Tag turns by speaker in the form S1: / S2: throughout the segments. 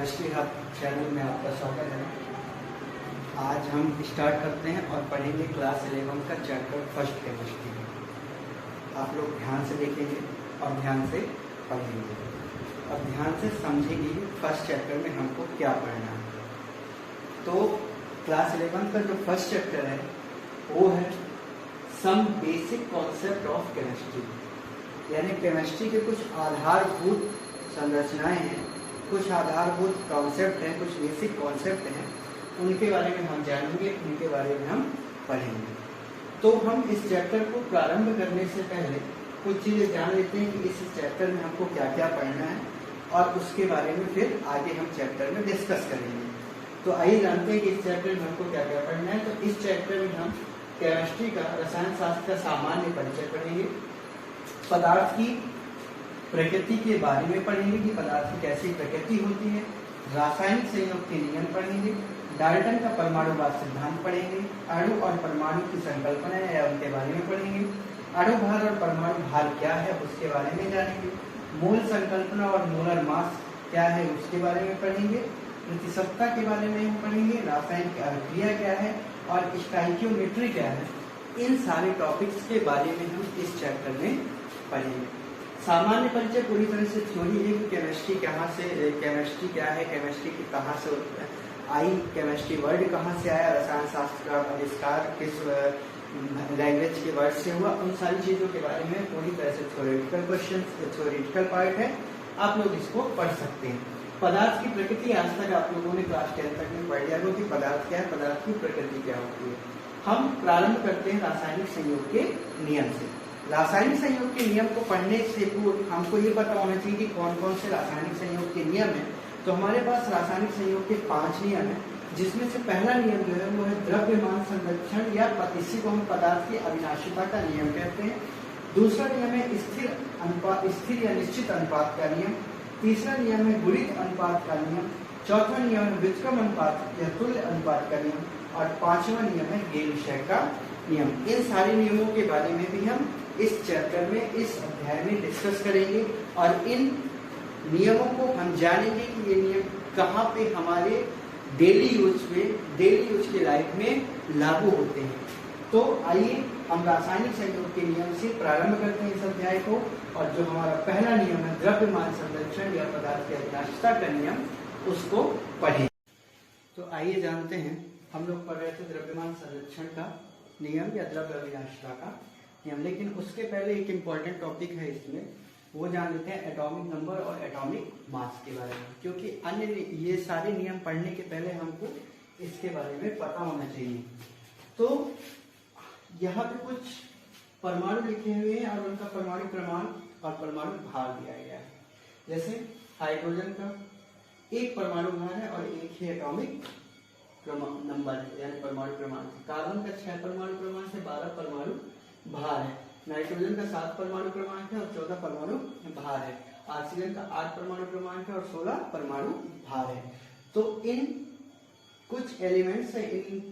S1: Chemistry hub channel में आपका स्वागत है। आज हम स्टार्ट करते हैं और पढ़ेंगे क्लास 11 का चैप्टर फर्स्ट केमिस्ट्री। आप लोग ध्यान से देखेंगे और ध्यान से पढ़ेंगे और ध्यान से समझेंगे फर्स्ट चैप्टर में हमको क्या पढ़ना है। तो क्लास 11 का जो फर्स्ट चैप्टर है वो है some basic concept of chemistry, यानी केमिस्ट्री के कुछ आधारभूत संरचनाएं हैं, कुछ आधारभूत कॉन्सेप्ट हैं, कुछ बेसिक कॉन्सेप्ट हैं, उनके बारे में हम जानेंगे, उनके बारे में हम पढ़ेंगे। तो हम इस चैप्टर को प्रारंभ करने से पहले कुछ चीज़ें जान लेते हैं कि इस चैप्टर में हमको क्या क्या पढ़ना है और उसके बारे में फिर आगे हम चैप्टर में डिस्कस करेंगे। तो आइए जानते हैं कि इस चैप्टर में हमको क्या क्या पढ़ना है। तो इस चैप्टर में हम केमिस्ट्री का, रसायन शास्त्र का सामान्य परिचय पढ़ेंगे, पदार्थ की प्रकृति के बारे में पढ़ेंगे कि पदार्थ की कैसी प्रकृति होती है, रासायनिक संयोग के नियम पढ़ेंगे, डाल्टन का परमाणुवाद सिद्धांत पढ़ेंगे, अणु और परमाणु की संकल्पना है उनके बारे में पढ़ेंगे, अणु भार और परमाणु भार क्या है उसके बारे में जानेंगे, मूल संकल्पना और मोलर मास क्या है उसके बारे में पढ़ेंगे, प्रतिशतता के बारे में हम पढ़ेंगे, रासायनिक अभिक्रिया क्या है और स्टाइकियोमेट्री क्या है। इन सारे टॉपिक्स के बारे में हम इस चैप्टर में पढ़ेंगे। सामान्य परिचय पूरी तरह से थ्योरी है कि केमिस्ट्री कहाँ से, केमिस्ट्री क्या है, केमिस्ट्री की कहाँ से आई, केमिस्ट्री वर्ड कहाँ से आया, रसायन शास्त्र का आविष्कार किस लैंग्वेज के वर्ड से हुआ, उन सारी चीज़ों के बारे में पूरी तरह से थ्योरेटिकल क्वेश्चन, थ्योरेटिकल पार्ट है, आप लोग इसको पढ़ सकते हैं। पदार्थ की प्रकृति आज तक आप लोगों ने क्लास 10 तक में पढ़ लिया कि पदार्थ क्या है, पदार्थ की प्रकृति क्या होती है। हम प्रारंभ करते हैं रासायनिक संयोग के नियम से। रासायनिक संयोग के नियम को पढ़ने से पूर्व हमको ये पता होना चाहिए कि कौन कौन से रासायनिक संयोग के नियम हैं। तो हमारे पास रासायनिक संयोग के 5 नियम हैं, जिसमें से पहला नियम जो है वो है द्रव्यमान संरक्षण या इसी को हम पदार्थ की अविनाशिता का नियम कहते हैं। दूसरा नियम है स्थिर या निश्चित अनुपात का नियम। तीसरा नियम है गुणित अनुपात का नियम। चौथा नियम है व्युत्क्रम अनुपात या तुल्य अनुपात का नियम। और 5वां नियम है गेल विषय का नियम। इन सारे नियमों के बारे में भी हम इस चैप्टर में, इस अध्याय में डिस्कस करेंगे और इन नियमों को हम जानेंगे कि ये नियम कहाँ पे हमारे डेली यूज के लाइफ में लागू होते हैं। तो आइए हम रासायनिक संयोग के नियम से प्रारंभ करते हैं इस अध्याय को। और जो हमारा पहला नियम है द्रव्यमान संरक्षण या पदार्थ की अविनाशिता का नियम, उसको पढ़ें। तो आइए जानते हैं, हम लोग पढ़ रहे थे द्रव्यमान संरक्षण का नियम या द्रव्य अविनाशिता का नियम, लेकिन उसके पहले एक इम्पॉर्टेंट टॉपिक है इसमें, वो जान लेते हैं एटॉमिक नंबर और एटॉमिक मास के बारे में, क्योंकि अन्य ये सारे नियम पढ़ने के पहले हमको इसके बारे में पता होना चाहिए। तो यहाँ पे कुछ परमाणु लिखे हुए हैं और उनका परमाणु क्रमांक और परमाणु भार दिया गया है। जैसे हाइड्रोजन का 1 परमाणु भार है और 1 ही एटॉमिक नंबर है, यानी परमाणु क्रमांक। कार्बन का 6 परमाणु क्रमांक है, 12 परमाणु भार है। नाइट्रोजन का 7 परमाणु क्रमांक है और 14 परमाणु भार है। ऑक्सीजन का 8 परमाणु क्रमांक है और 16 परमाणु भार है। तो इन कुछ एलिमेंट्स है, इन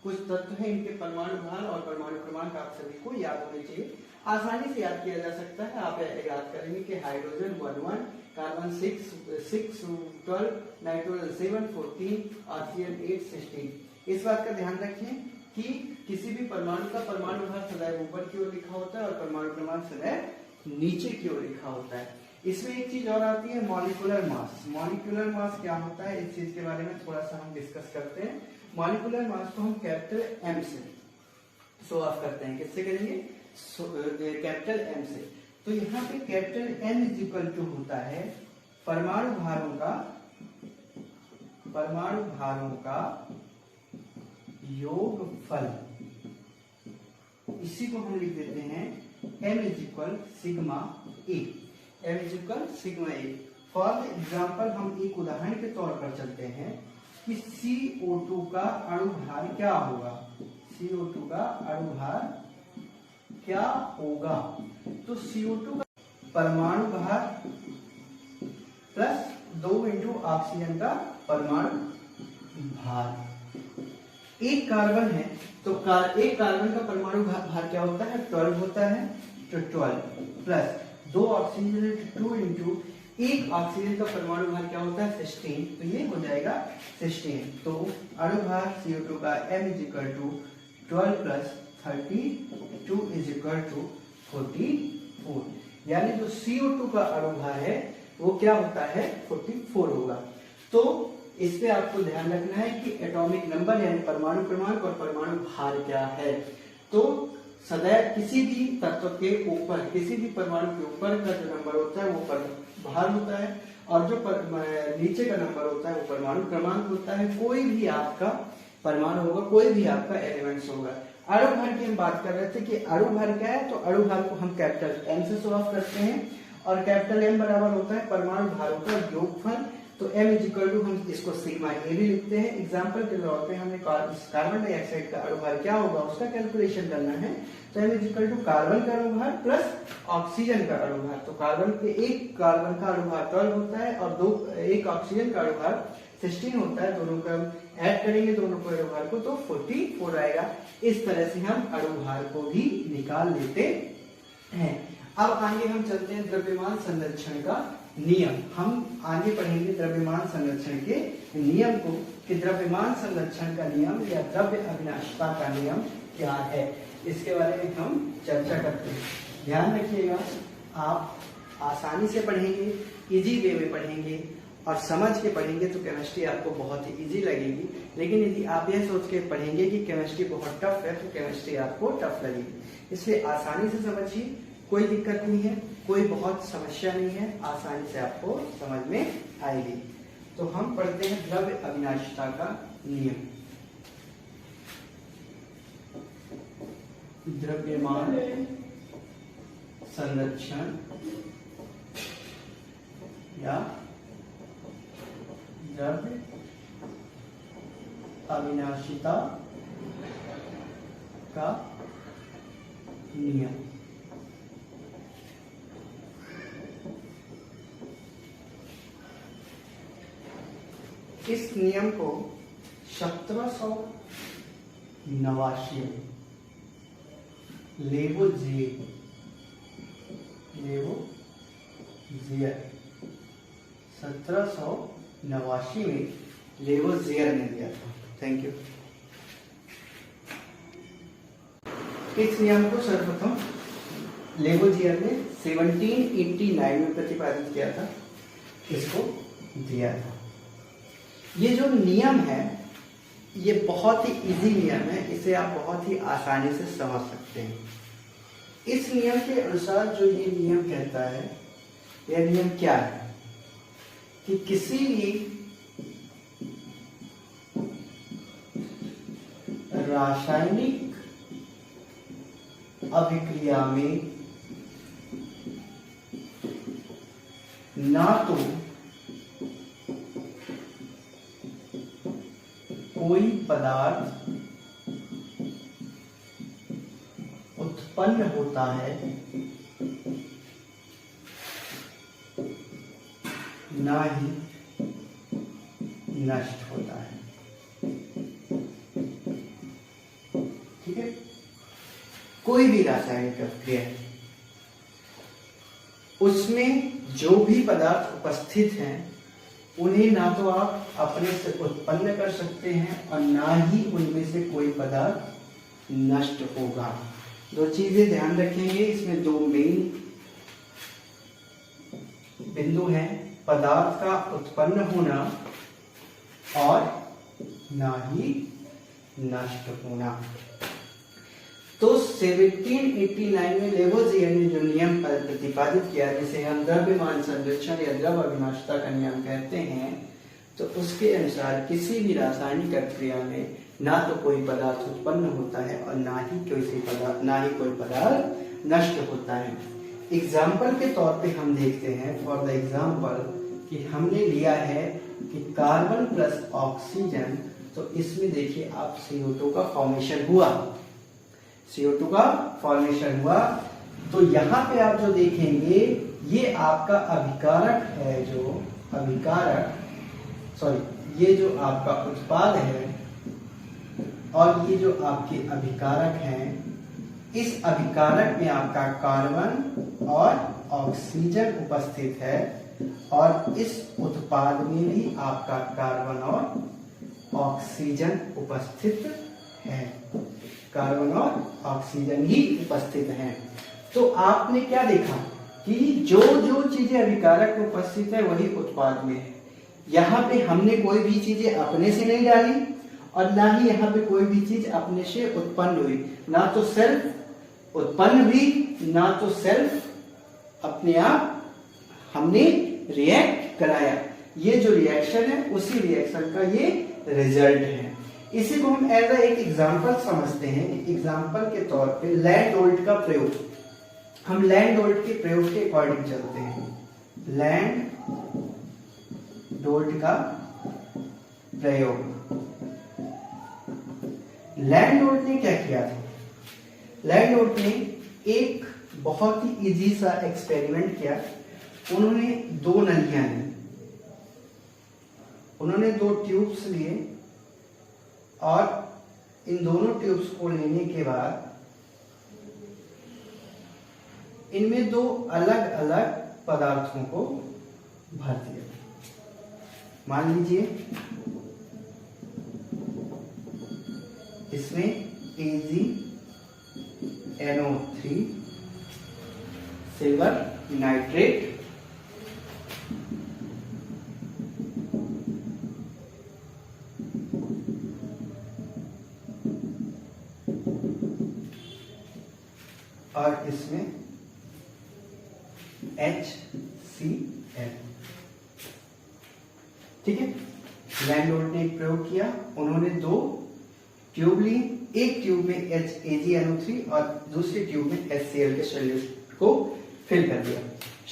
S1: कुछ तत्व हैं, इनके परमाणु भार और परमाणु क्रमांक आप सभी को याद होने चाहिए। आसानी से याद किया जा सकता है। आप याद करेंगे कि हाइड्रोजन 11, कार्बन 6 12, नाइट्रोजन 7 14, ऑक्सीजन 8 16। इस बात का ध्यान रखें कि किसी भी परमाणु का परमाणु भार सदैव ऊपर की ओर लिखा होता है और परमाणु क्रमांक सदैव नीचे की ओर लिखा होता है। इसमें एक चीज और आती है मॉलिक्यूलर मास। मॉलिक्यूलर मास क्या होता है, इस चीज के बारे में थोड़ा सा हम डिस्कस करते हैं। मॉलिक्यूलर मास को हम कैपिटल एम से शो ऑफ करते हैं। किससे करेंगे? कैपिटल एम से। तो यहाँ पे capital M is equal to होता है परमाणु भारों का योगफल। इसी को हम लिख देते हैं m is equal sigma A. m is equal sigma A. For example हम एक उदाहरण के तौर पर चलते हैं कि CO2 का अणु भार क्या होगा। CO2 का अणु भार क्या होगा? तो CO2 का परमाणु भार प्लस 2 इंटू ऑक्सीजन का परमाणु भार। एक कार्बन है तो एक कार्बन का परमाणु भार क्या होता है? 12 होता है। तो 12 प्लस 2 ऑक्सीजन 2 इंटू एक ऑक्सीजन का परमाणु भार क्या होता है 16, तो ये हो जाएगा 16। तो अणु भार CO2 का m = 12 + 32 = 44, यानी जो CO2 का अणु भार है वो क्या होता है 44 होगा। तो इस पे आपको ध्यान रखना है कि एटॉमिक नंबर यानी परमाणु क्रमांक और परमाणु भार क्या है। तो सदैव किसी भी तत्व के ऊपर, किसी भी परमाणु के ऊपर का जो नंबर होता है वो भार होता है, और जो नीचे का नंबर होता है वो परमाणु क्रमांक होता है। कोई भी आपका परमाणु होगा, कोई भी आपका एलिमेंट्स होगा। अणु भार की हम बात कर रहे थे कि अणु भार क्या है, तो अणु भार को हम कैपिटल M से शो ऑफ करते हैं, और कैपिटल M बराबर होता है परमाणु भारों का योगफल। तो M = हम इसको सिग्मा A भी लिखते हैं। एग्जांपल के तौर पे हमें कार्बन डाइऑक्साइड का अणु भार क्या होगा उसका कैलकुलेशन करना है। तो M = कार्बन का अणु भार प्लस ऑक्सीजन का अणु भार। तो एक कार्बन का अणु भार 12 होता है और एक ऑक्सीजन का अणु भार 16 होता है। दोनों का ऐड करेंगे दोनों को अणु भार को तो 44 आएगा। इस तरह से हम अणु भार को भी निकाल लेते हैं। अब आगे हम चलते हैं द्रव्यमान संरक्षण का नियम। हम आगे पढ़ेंगे द्रव्यमान संरक्षण के नियम को, कि द्रव्यमान संरक्षण का नियम या द्रव्य अविनाशिता का नियम क्या है, इसके बारे में हम चर्चा करते हैं। ध्यान रखिएगा, आप आसानी से पढ़ेंगे, इजी वे में पढ़ेंगे और समझ के पढ़ेंगे तो केमिस्ट्री आपको बहुत ही इजी लगेगी। लेकिन यदि आप यह सोच के पढ़ेंगे कि केमिस्ट्री बहुत टफ है तो केमिस्ट्री आपको टफ लगेगी। इसलिए आसानी से समझिए, कोई दिक्कत नहीं है, कोई बहुत समस्या नहीं है, आसानी से आपको समझ में आएगी। तो हम पढ़ते हैं द्रव्य अविनाशिता का नियम। द्रव्यमान संरक्षण या द्रव्य अविनाशिता का नियम। इस नियम को 1789 में लेवोजियर 1789 में लेवोजियर ने दिया था। Thank you. इस नियम को सर्वप्रथम लेवोजियर ने 1789 में प्रतिपादित किया था, इसको दिया था। ये जो नियम है ये बहुत ही इजी नियम है, इसे आप बहुत ही आसानी से समझ सकते हैं। इस नियम के अनुसार जो ये नियम कहता है, यह नियम क्या है कि किसी भी रासायनिक अभिक्रिया में ना तो कोई पदार्थ उत्पन्न होता है ना ही नष्ट होता है। ठीक है, कोई भी रासायनिक अभिक्रिया उसमें जो भी पदार्थ उपस्थित हैं उन्हें ना तो आप अपने से उत्पन्न कर सकते हैं और ना ही उनमें से कोई पदार्थ नष्ट होगा। दो चीजें ध्यान रखेंगे, इसमें दो मेन बिंदु हैं, पदार्थ का उत्पन्न होना और ना ही नष्ट होना। तो 1789 में लेवोजियर ने जो नियम प्रतिपादित किया, जिसे हम द्रव्यमान संरक्षण या द्रव्य अविनाशिता का नियम कहते हैं, तो उसके अनुसार किसी भी रासायनिक अभिक्रिया में ना तो कोई पदार्थ उत्पन्न होता है और ना ही कोई पदार्थ नष्ट होता है। एग्जाम्पल के तौर पे हम देखते हैं, फॉर द एग्जाम्पल, कि हमने लिया है कि कार्बन प्लस ऑक्सीजन, तो इसमें देखिए आप CO2 का फॉर्मेशन हुआ, CO2 का फॉर्मेशन हुआ। तो यहाँ पे आप जो देखेंगे ये आपका अभिकारक है, ये जो आपका उत्पाद है और ये जो आपके अभिकारक हैं, इस अभिकारक में आपका कार्बन और ऑक्सीजन उपस्थित है। और इस उत्पाद में भी आपका कार्बन और ऑक्सीजन उपस्थित है। कार्बन और ऑक्सीजन ही उपस्थित हैं। तो आपने क्या देखा कि जो जो चीजें अभिकारक में उपस्थित है वही उत्पाद में है। यहाँ पे हमने कोई भी चीजें अपने से नहीं डाली और ना ही यहाँ पे कोई भी चीज अपने से उत्पन्न हुई, ना तो सेल्फ उत्पन्न हुई ना तो सेल्फ अपने आप हमने रिएक्ट कराया। ये जो रिएक्शन है उसी रिएक्शन का ये रिजल्ट है। इसी को हम एज एक एग्जाम्पल समझते हैं। एग्जाम्पल के तौर पे लैंड का प्रयोग, हम लैंड के प्रयोग के अकॉर्डिंग चलते हैं। लैंड का प्रयोग, लैंड ने क्या किया था? लैंड ने एक बहुत ही इजी सा एक्सपेरिमेंट किया। उन्होंने दो नलियां ली, उन्होंने दो ट्यूब्स लिए और इन दोनों ट्यूब्स को लेने के बाद इनमें दो अलग अलग पदार्थों को भर दिया। मान लीजिए इसमें AgNO3 सिल्वर नाइट्रेट और इसमें HCl। ठीक है, लैंड ने एक प्रयोग किया। उन्होंने दो ट्यूब ली, एक ट्यूब में AgNO3 और दूसरी ट्यूब में HCl के सॉल्यूशन को फिल कर दिया।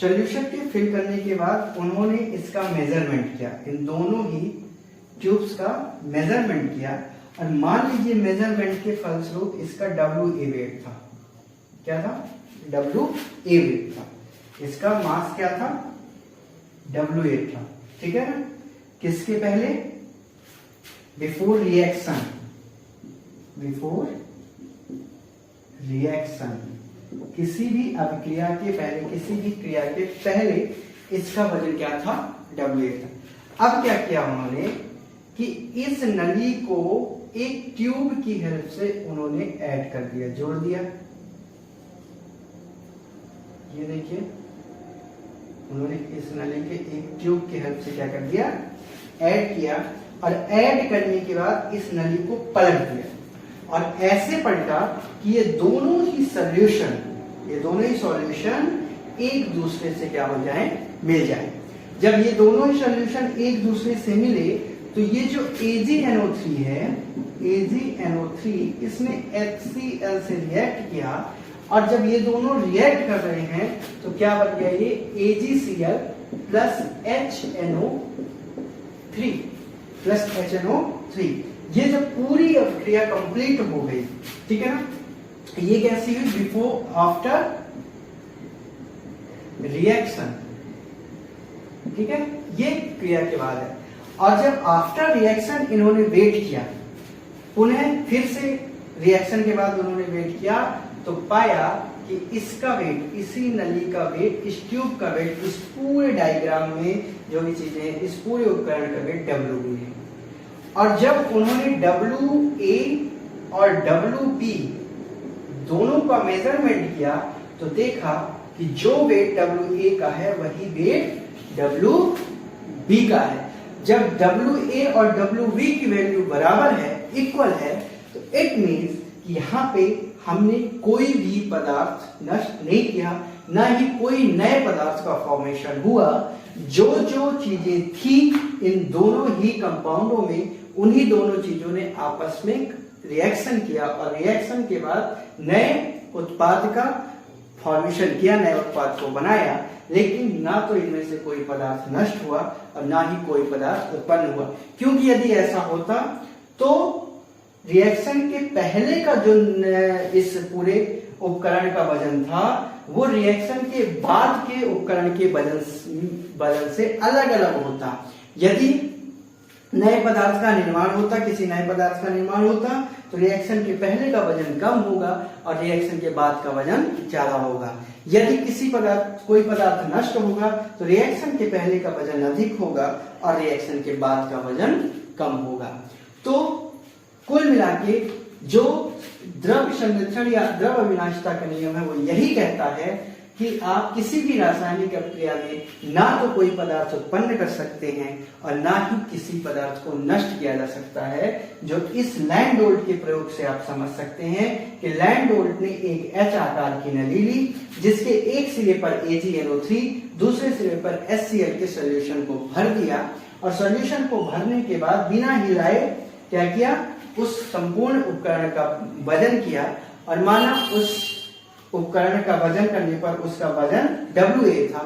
S1: सॉल्यूशन के फिल करने के बाद उन्होंने इसका मेजरमेंट किया, इन दोनों ही ट्यूब्स का मेजरमेंट किया और मान लीजिए मेजरमेंट के फलस्वरूप इसका WA वेट था। क्या था? WA वेट था। इसका मास क्या था? WA था। ठीक है ना? किसके पहले? बिफोर रिएक्शन, किसी भी अभिक्रिया के पहले, किसी भी क्रिया के पहले इसका वजन क्या था? WA था। अब क्या किया उन्होंने कि इस नली को एक ट्यूब की हेल्प से उन्होंने ऐड कर दिया, जोड़ दिया। ये देखिए, उन्होंने इस नली के एक ट्यूब की हेल्प से क्या कर दिया? ऐड किया और ऐड करने के बाद इस नली को पलट दिया और ऐसे पलटा कि ये दोनों ही सॉल्यूशन एक दूसरे से क्या हो जाए? मिल जाए। जब ये दोनों ही सॉल्यूशन एक दूसरे से मिले तो ये जो AgNO3 है, AgNO3 इसने HCl से रिएक्ट किया और जब ये दोनों रिएक्ट कर रहे हैं तो क्या बन गया? ये AgCl प्लस HNO3। ये जब पूरी क्रिया कंप्लीट हो गई, ठीक है ना? ये कैसी हुई? Before after reaction. ठीक है, ये क्रिया के बाद है। और जब आफ्टर रिएक्शन इन्होंने वेट किया, पुनः फिर से रिएक्शन के बाद उन्होंने वेट किया तो पाया कि इसका वेट, इसी नली का वेट, इस ट्यूब का वेट, इस पूरे डायग्राम में जो भी चीजें हैं, इस पूरे उपकरण का वेट WB है। और जब उन्होंने WA और WB दोनों का मेजरमेंट किया तो देखा कि जो वेट WA का है वही वेट WB का है। जब WA और WB की वैल्यू बराबर है, इक्वल है, तो इट मीन्स कि यहाँ पे हमने कोई भी पदार्थ नष्ट नहीं किया, ना ही कोई नए पदार्थ का फॉर्मेशन हुआ। जो जो चीजें थी इन दोनों ही कंपाउंडों में, उन्हीं दोनों चीजों ने आपस में रिएक्शन किया और रिएक्शन के बाद नए उत्पाद का फॉर्मेशन किया, नए उत्पाद को बनाया। लेकिन ना तो इनमें से कोई पदार्थ नष्ट हुआ और ना ही कोई पदार्थ उत्पन्न हुआ, क्योंकि यदि ऐसा होता तो रिएक्शन के पहले का जो इस पूरे उपकरण का वजन था वो रिएक्शन के बाद के उपकरण के वजन से अलग अलग होता। यदि नए पदार्थ का निर्माण होता, किसी नए पदार्थ का निर्माण होता तो रिएक्शन के पहले का वजन कम होगा और रिएक्शन के बाद का वजन ज्यादा होगा। यदि कोई पदार्थ नष्ट होगा तो रिएक्शन के पहले का वजन अधिक होगा और रिएक्शन के बाद का वजन कम होगा। तो कुल मिला के जो द्रव्य संरक्षण या द्रव्य विनाशिता का नियम है वो यही कहता है कि आप किसी भी रासायनिक प्रक्रिया में ना तो कोई पदार्थ उत्पन्न कर सकते हैं और ना ही किसी पदार्थ को नष्ट किया जा सकता है। जो इस लैंडोल्ट के प्रयोग से आप समझ सकते हैं कि लैंडोल्ट ने एक H आकार की नली ली, जिसके एक सिरे पर AgNO3 दूसरे सिरे पर HCl के सॉल्यूशन को भर दिया और सॉल्यूशन को भरने के बाद बिना हिलाए क्या किया, उस संपूर्ण उपकरण का वजन किया और माना उस उपकरण का वजन करने पर उसका वजन WA था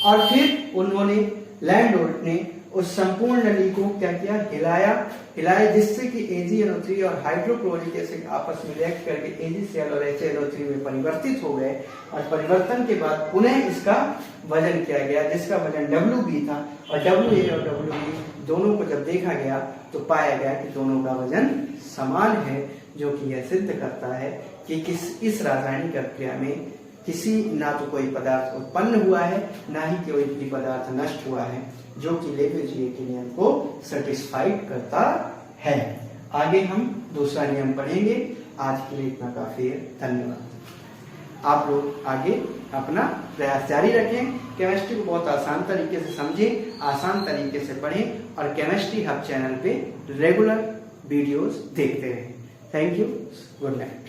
S1: और फिर उन्होंने लैंडोल्ट ने उस संपूर्ण नली को क्या किया, हिलाया जिससे कि AgNO3 और हाइड्रोक्लोरिक एसिड आपस में रिएक्ट करके AgCl और HNO3 में परिवर्तित हो गए और परिवर्तन के बाद पुनः इसका वजन किया गया जिसका वजन WB था और WA और WB दोनों को जब देखा गया तो पाया गया कि दोनों का वजन समान है, जो कि यह सिद्ध करता है कि इस रासायनिक प्रक्रिया में किसी ना तो कोई पदार्थ उत्पन्न हुआ है ना ही कोई भी पदार्थ नष्ट हुआ है, जो कि लेवेजिए के नियम को सेटिस्फाइड करता है। आगे हम दूसरा नियम पढ़ेंगे। आज के लिए इतना काफी है, धन्यवाद। आप लोग आगे अपना प्रयास जारी रखें, केमिस्ट्री को बहुत आसान तरीके से समझें, आसान तरीके से पढ़ें और केमिस्ट्री हब चैनल पे रेगुलर वीडियोस देखते रहें। Thank you, good night.